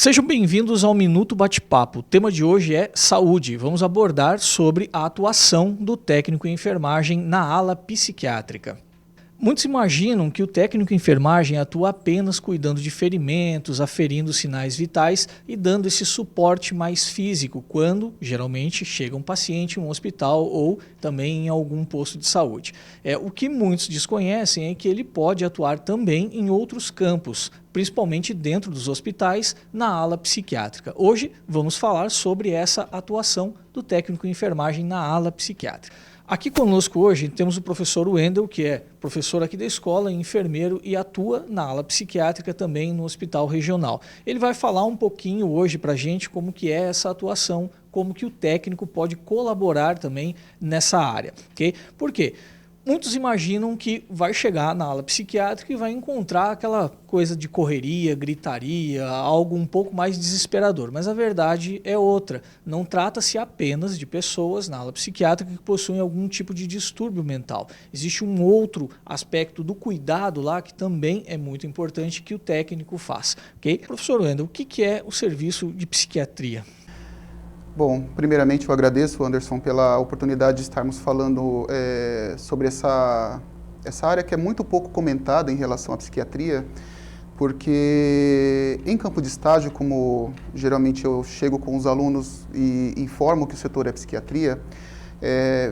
Sejam bem-vindos ao Minuto Bate-Papo. O tema de hoje é saúde. Vamos abordar sobre a atuação do técnico em enfermagem na ala psiquiátrica. Muitos imaginam que o técnico em enfermagem atua apenas cuidando de ferimentos, aferindo sinais vitais e dando esse suporte mais físico quando, geralmente, chega um paciente em um hospital ou também em algum posto de saúde. O que muitos desconhecem é que ele pode atuar também em outros campos, principalmente dentro dos hospitais, na ala psiquiátrica. Hoje vamos falar sobre essa atuação do técnico em enfermagem na ala psiquiátrica. Aqui conosco hoje temos o professor Wendel, que é professor aqui da escola, enfermeiro e atua na ala psiquiátrica também no hospital regional. Ele vai falar um pouquinho hoje para a gente como que é essa atuação, como que o técnico pode colaborar também nessa área. Okay? Por quê? Muitos imaginam que vai chegar na ala psiquiátrica e vai encontrar aquela coisa de correria, gritaria, algo um pouco mais desesperador. Mas a verdade é outra. Não trata-se apenas de pessoas na ala psiquiátrica que possuem algum tipo de distúrbio mental. Existe um outro aspecto do cuidado lá que também é muito importante que o técnico faz. Okay? Professor Wendel, o que é o serviço de psiquiatria? Bom, primeiramente eu agradeço, Anderson, pela oportunidade de estarmos falando sobre essa área que é muito pouco comentada em relação à psiquiatria, porque em campo de estágio, como geralmente eu chego com os alunos e informo que o setor é psiquiatria,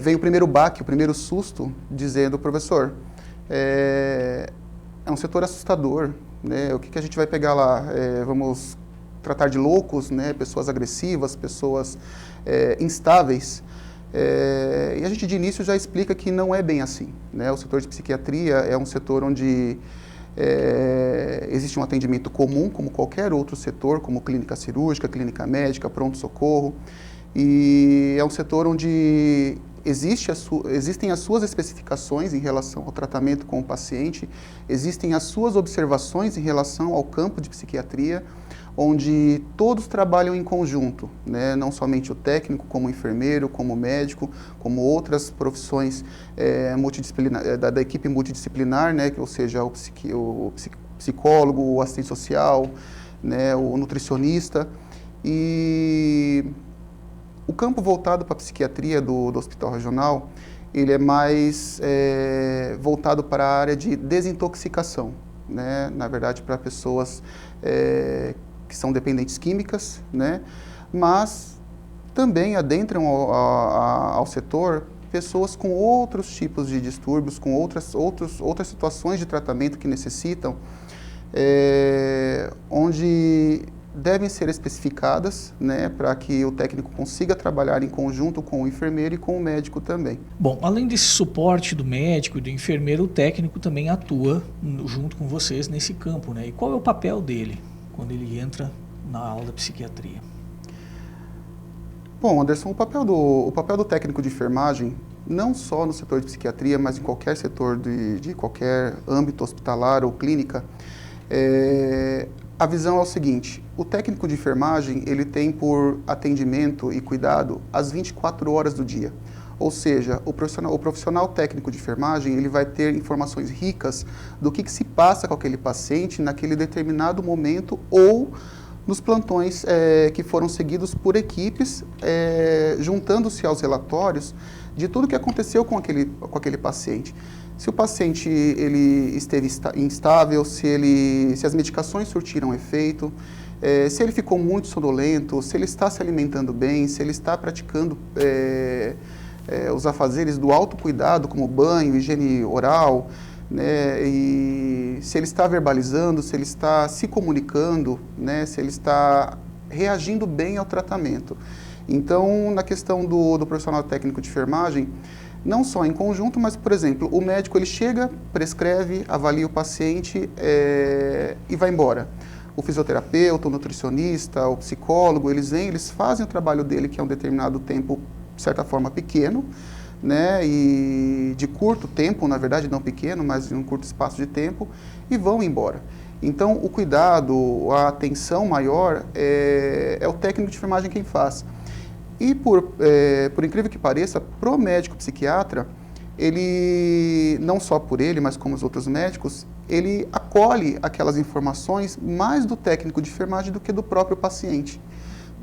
veio o primeiro baque, o primeiro susto, dizendo, professor, é um setor assustador, né? O que a gente vai pegar lá? Vamos tratar de loucos, né, pessoas agressivas, pessoas instáveis. E a gente de início já explica que não é bem assim, né? O setor de psiquiatria é um setor onde existe um atendimento comum, como qualquer outro setor, como clínica cirúrgica, clínica médica, pronto-socorro. E é um setor onde existem as suas especificações em relação ao tratamento com o paciente, existem as suas observações em relação ao campo de psiquiatria, onde todos trabalham em conjunto, né? Não somente o técnico, como o enfermeiro, como o médico, como outras profissões da equipe multidisciplinar, né? Ou seja, o psicólogo, o assistente social, né? O nutricionista. E o campo voltado para a psiquiatria do hospital regional, ele é mais voltado para a área de desintoxicação, né? Na verdade, para pessoas que são dependentes químicas, né? Mas também adentram ao setor pessoas com outros tipos de distúrbios, com outras situações de tratamento que necessitam, onde devem ser especificadas, né, para que o técnico consiga trabalhar em conjunto com o enfermeiro e com o médico também. Bom, além desse suporte do médico e do enfermeiro, o técnico também atua junto com vocês nesse campo, né? E qual é o papel dele quando ele entra na aula de psiquiatria? Bom, Anderson, o papel do técnico de enfermagem, não só no setor de psiquiatria, mas em qualquer setor de qualquer âmbito hospitalar ou clínica, a visão é o seguinte: o técnico de enfermagem, ele tem por atendimento e cuidado as 24 horas do dia. Ou seja, o profissional técnico de enfermagem, ele vai ter informações ricas do que se passa com aquele paciente naquele determinado momento ou nos plantões que foram seguidos por equipes, juntando-se aos relatórios de tudo que aconteceu com aquele paciente. Se o paciente ele esteve instável, se as medicações surtiram efeito, se ele ficou muito sonolento, se ele está se alimentando bem, se ele está praticando os afazeres do autocuidado, como banho, higiene oral, né, e se ele está verbalizando, se ele está se comunicando, né, se ele está reagindo bem ao tratamento. Então, na questão do profissional técnico de enfermagem, não só em conjunto, mas, por exemplo, o médico ele chega, prescreve, avalia o paciente e vai embora. O fisioterapeuta, o nutricionista, o psicólogo, eles vêm, eles fazem o trabalho dele, que é um determinado tempo, de certa forma, pequeno, né, e de curto tempo, na verdade, não pequeno, mas em um curto espaço de tempo, e vão embora. Então, o cuidado, a atenção maior é o técnico de enfermagem quem faz. E, por incrível que pareça, pro médico psiquiatra, ele, não só por ele, mas como os outros médicos, ele acolhe aquelas informações mais do técnico de enfermagem do que do próprio paciente.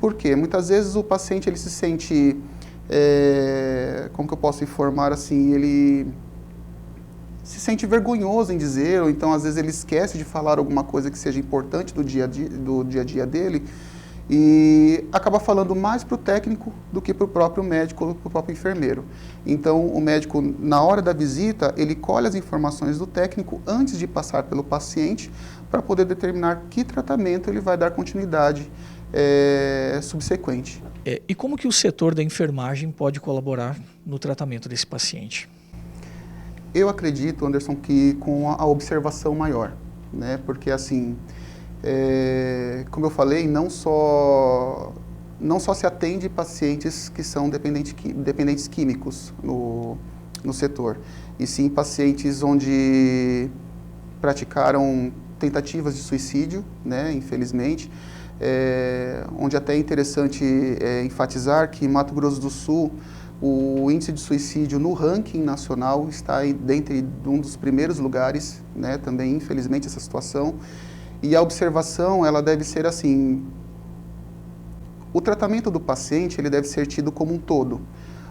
Por quê? Muitas vezes o paciente ele se sente, como que eu posso informar assim, ele se sente vergonhoso em dizer, ou então às vezes ele esquece de falar alguma coisa que seja importante do dia a dia dele, e acaba falando mais para o técnico do que para o próprio médico ou para o próprio enfermeiro. Então, o médico, na hora da visita, ele colhe as informações do técnico antes de passar pelo paciente para poder determinar que tratamento ele vai dar continuidade subsequente. E como que o setor da enfermagem pode colaborar no tratamento desse paciente? Eu acredito, Anderson, que com a observação maior, né? Porque assim, como eu falei, não só se atende pacientes que são dependentes químicos no setor, e sim pacientes onde praticaram tentativas de suicídio, né, infelizmente, onde até é interessante enfatizar que Mato Grosso do Sul, o índice de suicídio no ranking nacional está dentro de um dos primeiros lugares, né, também infelizmente essa situação. E a observação, ela deve ser assim, o tratamento do paciente, ele deve ser tido como um todo,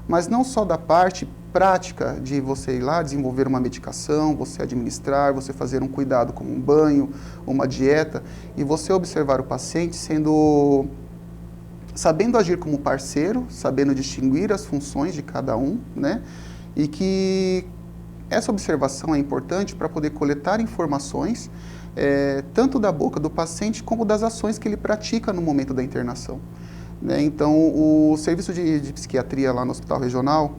mas não só da parte prática de você ir lá desenvolver uma medicação, você administrar, você fazer um cuidado como um banho, uma dieta, e você observar o paciente sabendo agir como parceiro, sabendo distinguir as funções de cada um, né? E que essa observação é importante para poder coletar informações, tanto da boca do paciente como das ações que ele pratica no momento da internação, né? Então, o serviço de psiquiatria lá no Hospital Regional,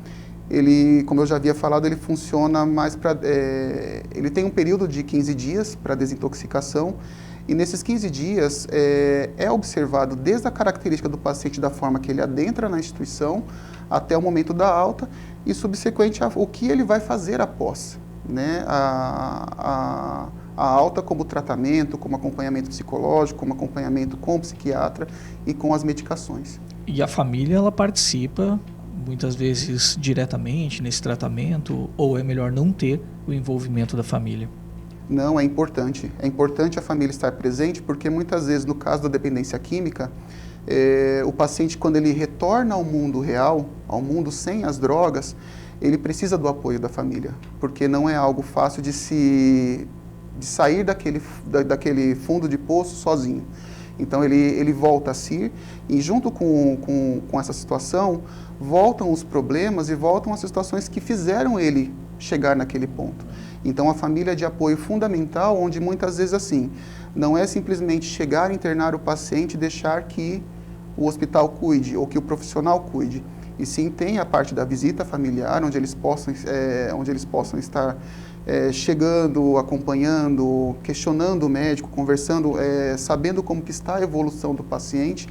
ele, como eu já havia falado, ele funciona mais para... ele tem um período de 15 dias para desintoxicação, e nesses 15 dias é observado desde a característica do paciente, da forma que ele adentra na instituição, até o momento da alta, e subsequente o que ele vai fazer após, né? A alta como tratamento, como acompanhamento psicológico, como acompanhamento com o psiquiatra e com as medicações. E a família, ela participa muitas vezes diretamente nesse tratamento, ou é melhor não ter o envolvimento da família? Não, é importante. É importante a família estar presente, porque muitas vezes, no caso da dependência química, o paciente, quando ele retorna ao mundo real, ao mundo sem as drogas, ele precisa do apoio da família, porque não é algo fácil de sair daquele fundo de poço sozinho. Então ele volta a si, e junto com essa situação, voltam os problemas e voltam as situações que fizeram ele chegar naquele ponto. Então a família é de apoio fundamental, onde muitas vezes assim, não é simplesmente chegar, internar o paciente e deixar que o hospital cuide ou que o profissional cuide, e sim tem a parte da visita familiar, onde eles possam estar chegando, acompanhando, questionando o médico, conversando, sabendo como que está a evolução do paciente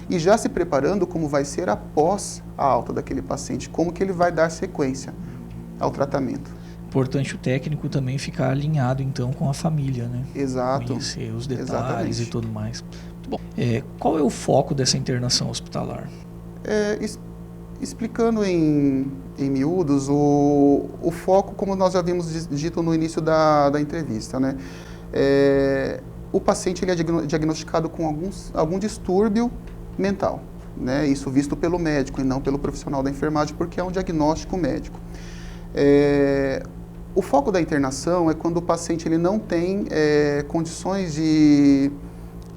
e já se preparando como vai ser após a alta daquele paciente, como que ele vai dar sequência ao tratamento. Importante o técnico também ficar alinhado, então, com a família, né? Exato. Conhecer os detalhes. Exatamente. E tudo mais. Muito bom. Qual é o foco dessa internação hospitalar? Explicando em miúdos, o foco, como nós já havíamos dito no início da entrevista, né? O paciente ele é diagnosticado com algum distúrbio mental, né? Isso visto pelo médico e não pelo profissional da enfermagem, porque é um diagnóstico médico. O foco da internação é quando o paciente ele não tem condições de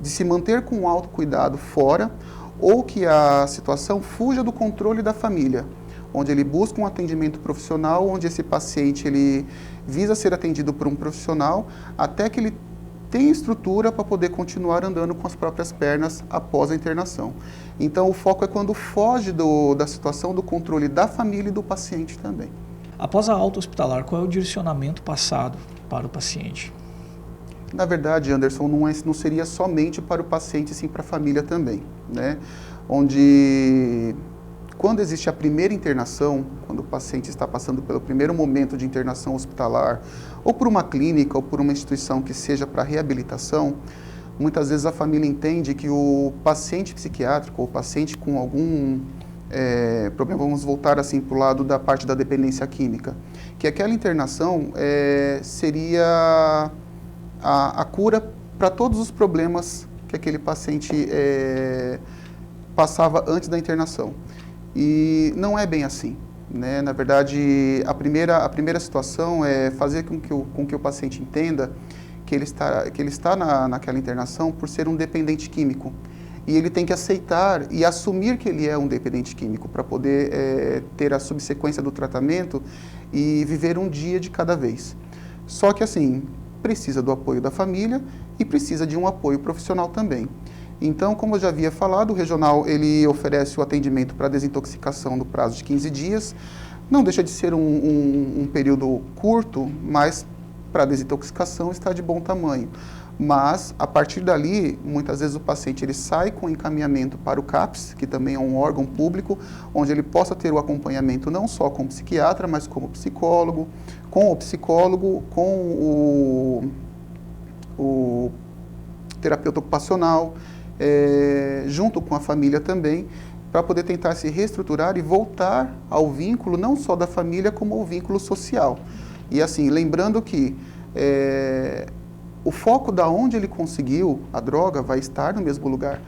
se manter com o autocuidado fora, ou que a situação fuja do controle da família, onde ele busca um atendimento profissional, onde esse paciente ele visa ser atendido por um profissional, até que ele tenha estrutura para poder continuar andando com as próprias pernas após a internação. Então o foco é quando foge da situação do controle da família e do paciente também. Após a alta hospitalar, qual é o direcionamento passado para o paciente? Na verdade, Anderson, não seria somente para o paciente, sim para a família também, né? Onde, quando existe a primeira internação, quando o paciente está passando pelo primeiro momento de internação hospitalar, ou por uma clínica, ou por uma instituição que seja para reabilitação, muitas vezes a família entende que o paciente psiquiátrico, ou paciente com algum problema, vamos voltar assim para o lado da parte da dependência química, que aquela internação seria a cura para todos os problemas que aquele paciente passava antes da internação. E não é bem assim, né? Na verdade, a primeira situação é fazer com que o paciente entenda que ele está naquela internação por ser um dependente químico. E ele tem que aceitar e assumir que ele é um dependente químico para poder ter a subsequência do tratamento e viver um dia de cada vez. Só que assim, precisa do apoio da família e precisa de um apoio profissional também. Então, como eu já havia falado, o regional ele oferece o atendimento para desintoxicação no prazo de 15 dias. Não deixa de ser um período curto, mas para desintoxicação está de bom tamanho. Mas, a partir dali, muitas vezes o paciente ele sai com encaminhamento para o CAPS, que também é um órgão público, onde ele possa ter o acompanhamento não só com o psiquiatra, mas como psicólogo, com o terapeuta ocupacional, junto com a família também, para poder tentar se reestruturar e voltar ao vínculo não só da família, como ao vínculo social. E assim, lembrando que o foco da onde ele conseguiu a droga vai estar no mesmo lugar.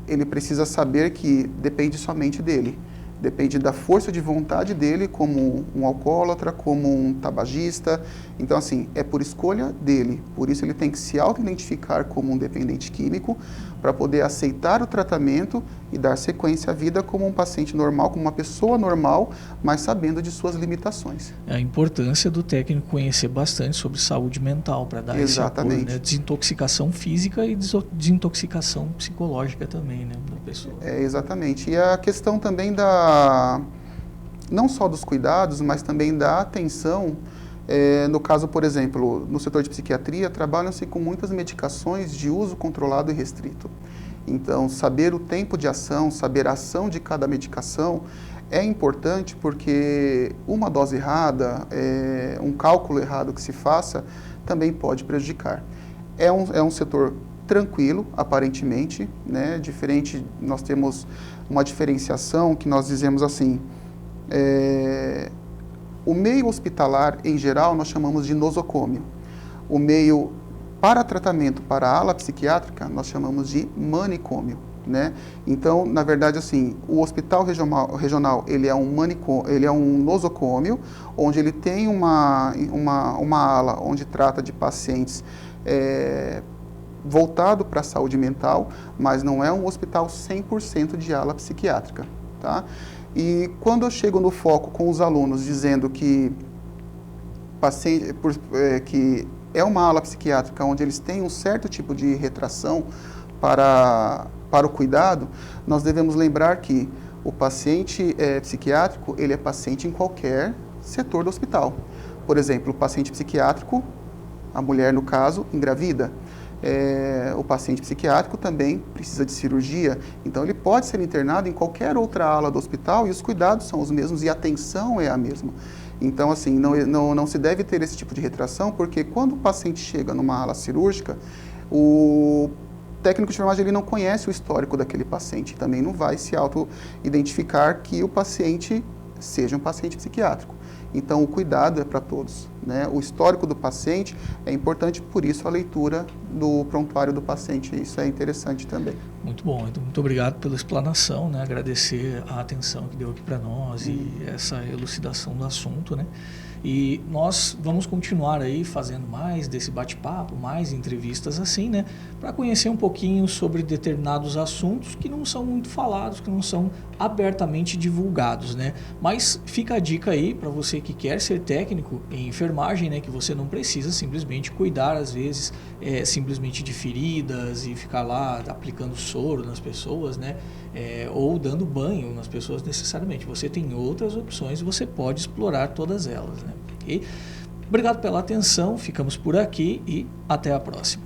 Ele precisa saber que depende somente dele. Depende da força de vontade dele como um alcoólatra, como um tabagista. Então, assim, é por escolha dele. Por isso ele tem que se auto-identificar como um dependente químico para poder aceitar o tratamento e dar sequência à vida como um paciente normal, como uma pessoa normal, mas sabendo de suas limitações. A importância do técnico conhecer bastante sobre saúde mental para dar esse apoio, né? Desintoxicação física e desintoxicação psicológica também, né, da pessoa. Exatamente. E a questão também não só dos cuidados, mas também da atenção. No caso, por exemplo, no setor de psiquiatria, trabalham-se com muitas medicações de uso controlado e restrito. Então, saber o tempo de ação, saber a ação de cada medicação é importante porque uma dose errada, um cálculo errado que se faça, também pode prejudicar. É um setor tranquilo, aparentemente, né? Diferente, nós temos uma diferenciação que nós dizemos assim, o meio hospitalar, em geral, nós chamamos de nosocômio. O meio para tratamento para a ala psiquiátrica, nós chamamos de manicômio, né? Então, na verdade, assim, o hospital regional ele é um nosocômio, onde ele tem uma ala onde trata de pacientes voltado para a saúde mental, mas não é um hospital 100% de ala psiquiátrica, tá? E quando eu chego no foco com os alunos dizendo que que é uma ala psiquiátrica onde eles têm um certo tipo de retração para o cuidado, nós devemos lembrar que o paciente psiquiátrico, ele é paciente em qualquer setor do hospital. Por exemplo, o paciente psiquiátrico, a mulher no caso, engravida. O paciente psiquiátrico também precisa de cirurgia, então ele pode ser internado em qualquer outra ala do hospital e os cuidados são os mesmos e a atenção é a mesma. Então, assim, não se deve ter esse tipo de retração, porque quando o paciente chega numa ala cirúrgica, o técnico de enfermagem ele não conhece o histórico daquele paciente, também não vai se auto-identificar que o paciente seja um paciente psiquiátrico. Então, o cuidado é para todos, né? O histórico do paciente é importante, por isso a leitura do prontuário do paciente, isso é interessante também. Muito bom, muito obrigado pela explanação, né? Agradecer a atenção que deu aqui para nós e essa elucidação do assunto, né? E nós vamos continuar aí fazendo mais desse bate-papo, mais entrevistas assim, né? Para conhecer um pouquinho sobre determinados assuntos que não são muito falados, que não são abertamente divulgados, né? Mas fica a dica aí para você que quer ser técnico em enfermagem, né? Que você não precisa simplesmente cuidar, às vezes, simplesmente de feridas e ficar lá aplicando soro nas pessoas, né? Ou dando banho nas pessoas necessariamente. Você tem outras opções e você pode explorar todas elas, né? Okay? Obrigado pela atenção, ficamos por aqui e até a próxima.